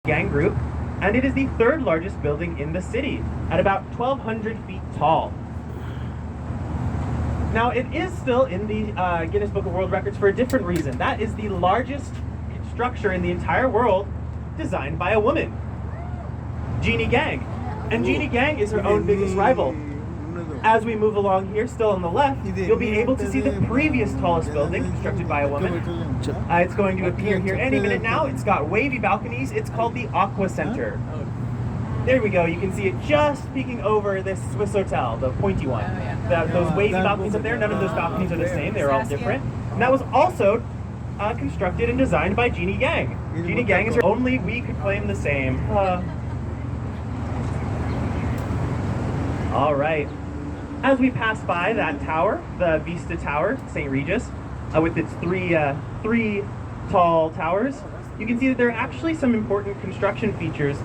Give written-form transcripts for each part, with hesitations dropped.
Gang Group, and it is the third largest building in the city at about 1,200 feet tall. Now, it is still in the Guinness Book of World Records for a different reason. That is the largest structure in the entire world designed by a woman, Jeanne Gang. And Jeanne Gang is her own biggest rival. As we move along here, still on the left, you'll be able to see the previous tallest building constructed by a woman. It's going to appear here any minute now. It's got wavy balconies. It's called the Aqua Center. There we go. You can see it just peeking over this Swiss Hotel, the pointy one. Those wavy balconies up there, none of those balconies are the same. They're all different. And that was also constructed and designed by Jeanne Gang. Jeanne Gang is her only we could claim the same. All right. As we pass by that tower, the Vista Tower, St. Regis, with its three tall towers, you can see that there are actually some important construction features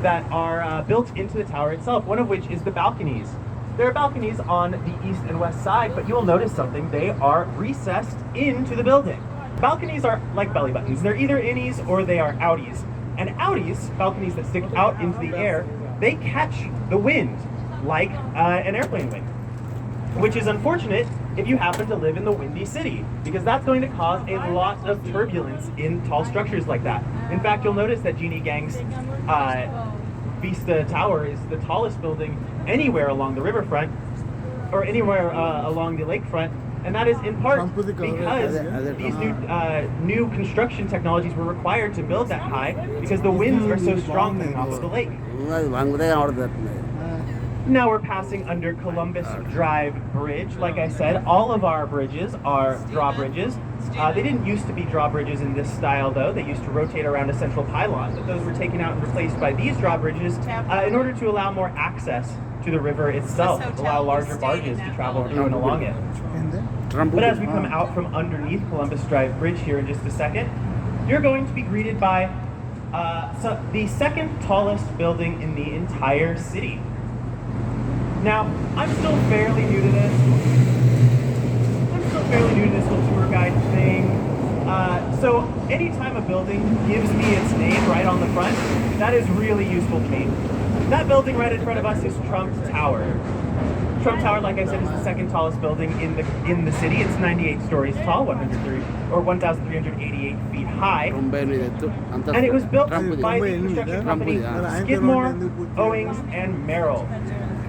that are built into the tower itself, one of which is the balconies. There are balconies on the east and west side, but you will notice something. They are recessed into the building. Balconies are like belly buttons. They're either innies or they are outies. And outies, balconies that stick out into the air, they catch the wind like an airplane wing, which is unfortunate if you happen to live in the Windy City, because that's going to cause a lot of turbulence in tall structures like that. In fact, you'll notice that Jeanne Gang's Vista Tower is the tallest building anywhere along the riverfront, or anywhere along the lakefront, and that is in part because these new construction technologies were required to build that high, because the winds are so strong coming off of the lake. Now we're passing under Columbus Drive Bridge. Like I said, all of our bridges are drawbridges. They didn't used to be drawbridges in this style, though. They used to rotate around a central pylon, but those were taken out and replaced by these drawbridges in order to allow more access to the river itself, allow larger barges to travel through and along it. But as we come out from underneath Columbus Drive Bridge here in just a second, you're going to be greeted by the second tallest building in the entire city. Now, I'm still fairly new to this. Whole tour guide thing. So anytime a building gives me its name right on the front, that is really useful to me. That building right in front of us is Trump Tower. Trump Tower, like I said, is the second tallest building in the city. It's 98 stories tall, 1,388 feet high. And it was built by the construction company Skidmore, Owings, and Merrill.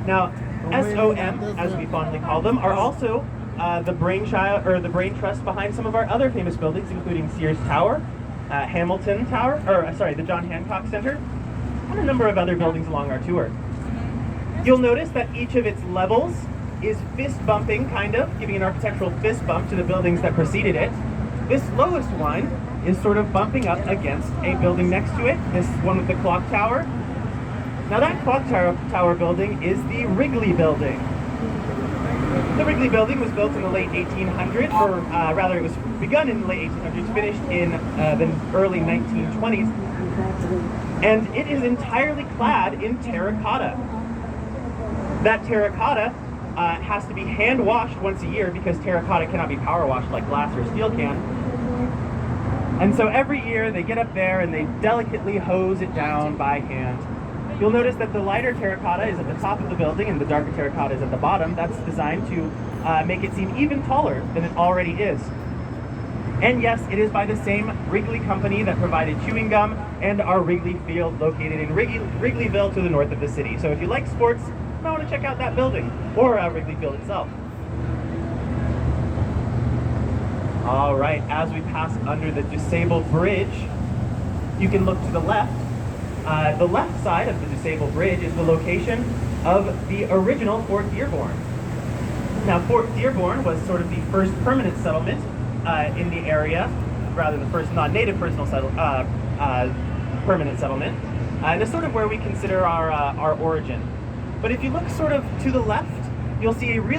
Now, SOM, as we fondly call them, are also the brain trust behind some of our other famous buildings, including Sears Tower, Hamilton Tower, the John Hancock Center, and a number of other buildings along our tour. You'll notice that each of its levels is fist bumping, kind of, giving an architectural fist bump to the buildings that preceded it. This lowest one is sort of bumping up against a building next to it, this one with the clock tower. Now that clock tower building is the Wrigley Building. The Wrigley Building was built in the late 1800s, or rather it was begun in the late 1800s, finished in the early 1920s, and it is entirely clad in terracotta. That terracotta has to be hand washed once a year, because terracotta cannot be power washed like glass or steel can. And so every year they get up there and they delicately hose it down by hand. You'll notice that the lighter terracotta is at the top of the building and the darker terracotta is at the bottom. That's designed to make it seem even taller than it already is. And yes, it is by the same Wrigley company that provided chewing gum and our Wrigley Field, located in Wrigleyville to the north of the city. So if you like sports, you might want to check out that building, or Wrigley Field itself. All right, as we pass under the disabled bridge, you can look to the left. The left side of the disabled bridge is the location of the original Fort Dearborn. Now, Fort Dearborn was sort of the first permanent settlement in the area, rather the first non-native permanent settlement, and it's sort of where we consider our origin. But if you look sort of to the left, you'll see a really